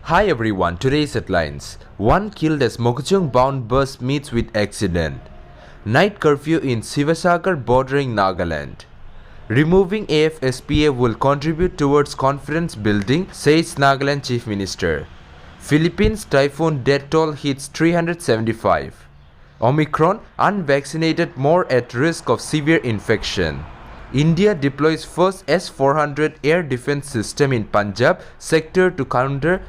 Hi everyone, today's headlines. One killed as Mokuchung bound bus meets with accident. Night curfew in Sivasagar bordering Nagaland. Removing AFSPA will contribute towards confidence building, says Nagaland Chief Minister. Philippines typhoon death toll hits 375. Omicron, unvaccinated more at risk of severe infection. India deploys first S-400 air defense system in Punjab sector to counter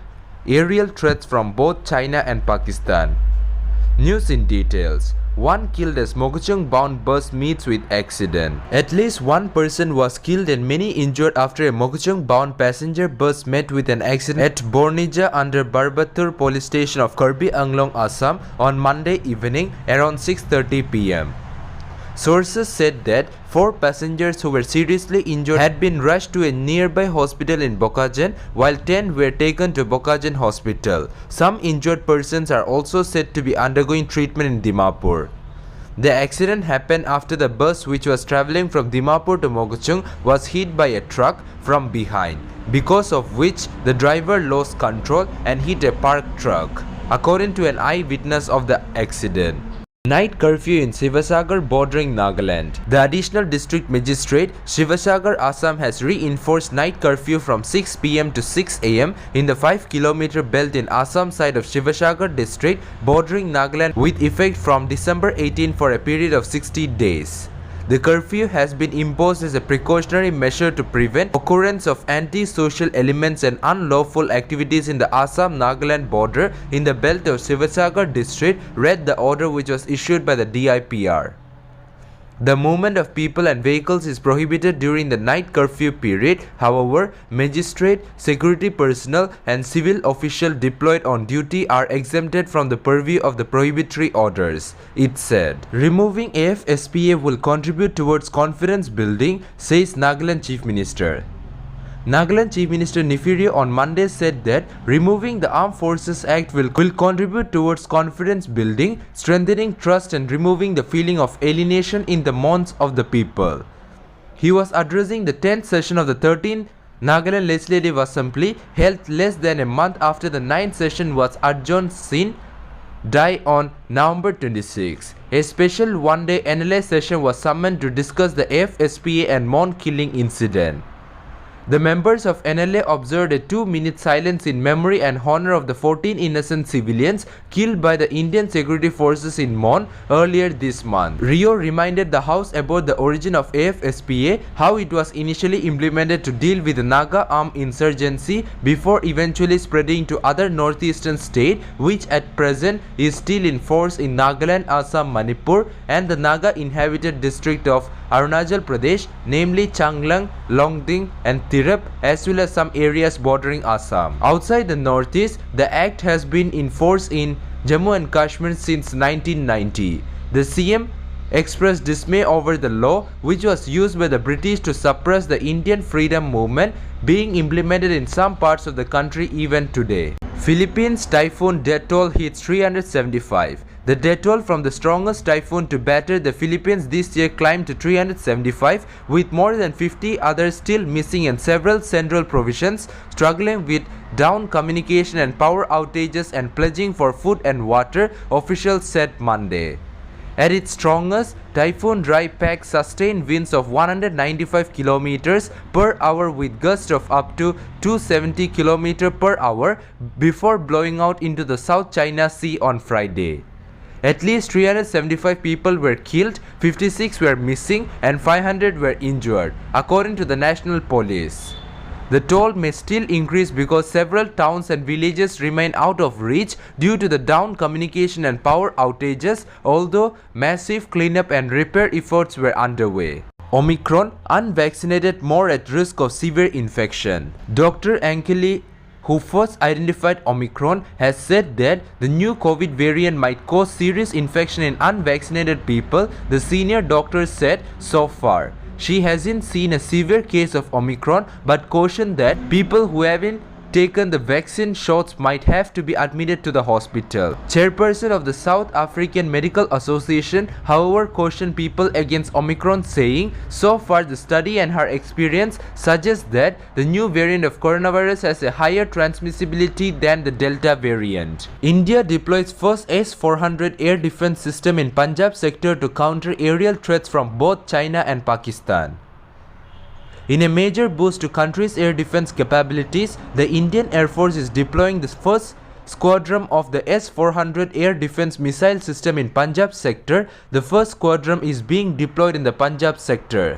aerial threats from both China and Pakistan. News in details. One killed as Mokuchung bound bus meets with accident. At least one person was killed and many injured after a Mokuchung bound passenger bus met with an accident at Bornija under Barbatur police station of Karbi Anglong, Assam on Monday evening around 6:30 p.m. Sources said that 4 passengers who were seriously injured had been rushed to a nearby hospital in Bokhajan, while 10 were taken to Bokhajan Hospital. Some injured persons are also said to be undergoing treatment in Dimapur. The accident happened after the bus, which was travelling from Dimapur to Mokuchung, was hit by a truck from behind, because of which the driver lost control and hit a parked truck, according to an eyewitness of the accident. Night curfew in Sivasagar bordering Nagaland. The additional district magistrate Sivasagar, Assam has reinforced night curfew from 6 p.m. to 6 a.m. in the 5-kilometer belt in Assam side of Sivasagar district bordering Nagaland with effect from December 18 for a period of 60 days. The curfew has been imposed as a precautionary measure to prevent occurrence of anti-social elements and unlawful activities in the Assam-Nagaland border in the belt of Sivasagar district, read the order which was issued by the DIPR. The movement of people and vehicles is prohibited during the night curfew period. However, magistrate, security personnel and civil officials deployed on duty are exempted from the purview of the prohibitory orders, it said. Removing AFSPA will contribute towards confidence building, says Nagaland Chief Minister. Nagaland Chief Minister Nefirio on Monday said that removing the Armed Forces Act will contribute towards confidence building, strengthening trust and removing the feeling of alienation in the minds of the people. He was addressing the 10th session of the 13th Nagaland Legislative Assembly, held less than a month after the 9th session was adjourned sin die on November 26. A special one-day NLA session was summoned to discuss the AFSPA and Mon killing incident. The members of NLA observed a 2-minute silence in memory and honor of the 14 innocent civilians killed by the Indian security forces in Mon earlier this month. Rio reminded the House about the origin of AFSPA, how it was initially implemented to deal with the Naga armed insurgency before eventually spreading to other northeastern states, which at present is still in force in Nagaland, Assam, Manipur and the Naga inhabited district of Arunachal Pradesh, namely Changlang, Longding and Tirap, as well as some areas bordering Assam. Outside the northeast, the act has been in force in Jammu and Kashmir since 1990. The CM expressed dismay over the law, which was used by the British to suppress the Indian freedom movement, being implemented in some parts of the country even today. Philippines typhoon death toll hits 375. The death toll from the strongest typhoon to batter the Philippines this year climbed to 375, with more than 50 others still missing and several central provinces struggling with down communication and power outages and pledging for food and water, officials said Monday. At its strongest, Typhoon Dry Pack sustained winds of 195 km per hour with gusts of up to 270 km per hour before blowing out into the South China Sea on Friday. At least 375 people were killed, 56 were missing and 500 were injured, according to the National Police. The toll may still increase because several towns and villages remain out of reach due to the down communication and power outages, although massive cleanup and repair efforts were underway. Omicron, unvaccinated more at risk of severe infection. Dr. Ankeli, who first identified Omicron, has said that the new COVID variant might cause serious infection in unvaccinated people, the senior doctor said so far. She hasn't seen a severe case of Omicron but cautioned that people who have been taken the vaccine shots might have to be admitted to the hospital. Chairperson of the South African Medical Association, however, cautioned people against Omicron, saying, "So far the study and her experience suggests that the new variant of coronavirus has a higher transmissibility than the Delta variant." India deploys first S-400 air defense system in Punjab sector to counter aerial threats from both China and Pakistan. In a major boost to country's air defense capabilities, the Indian Air Force is deploying the first squadron of the S-400 air defense missile system in Punjab sector. The first squadron is being deployed in the Punjab sector.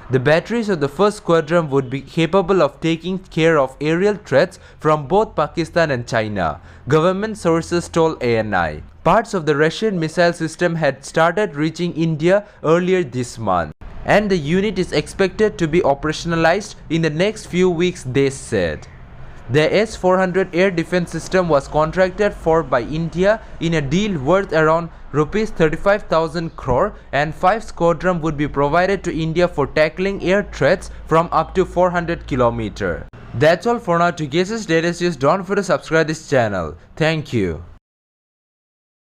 The batteries of the first squadron would be capable of taking care of aerial threats from both Pakistan and China, government sources told ANI. Parts of the Russian missile system had started reaching India earlier this month, and the unit is expected to be operationalized in the next few weeks, they said. The S-400 air defense system was contracted for by India in a deal worth around rupees 35,000 crore, and 5 squadrons would be provided to India for tackling air threats from up to 400 km. That's all for now. To get us latest news, don't forget to subscribe this channel. Thank you.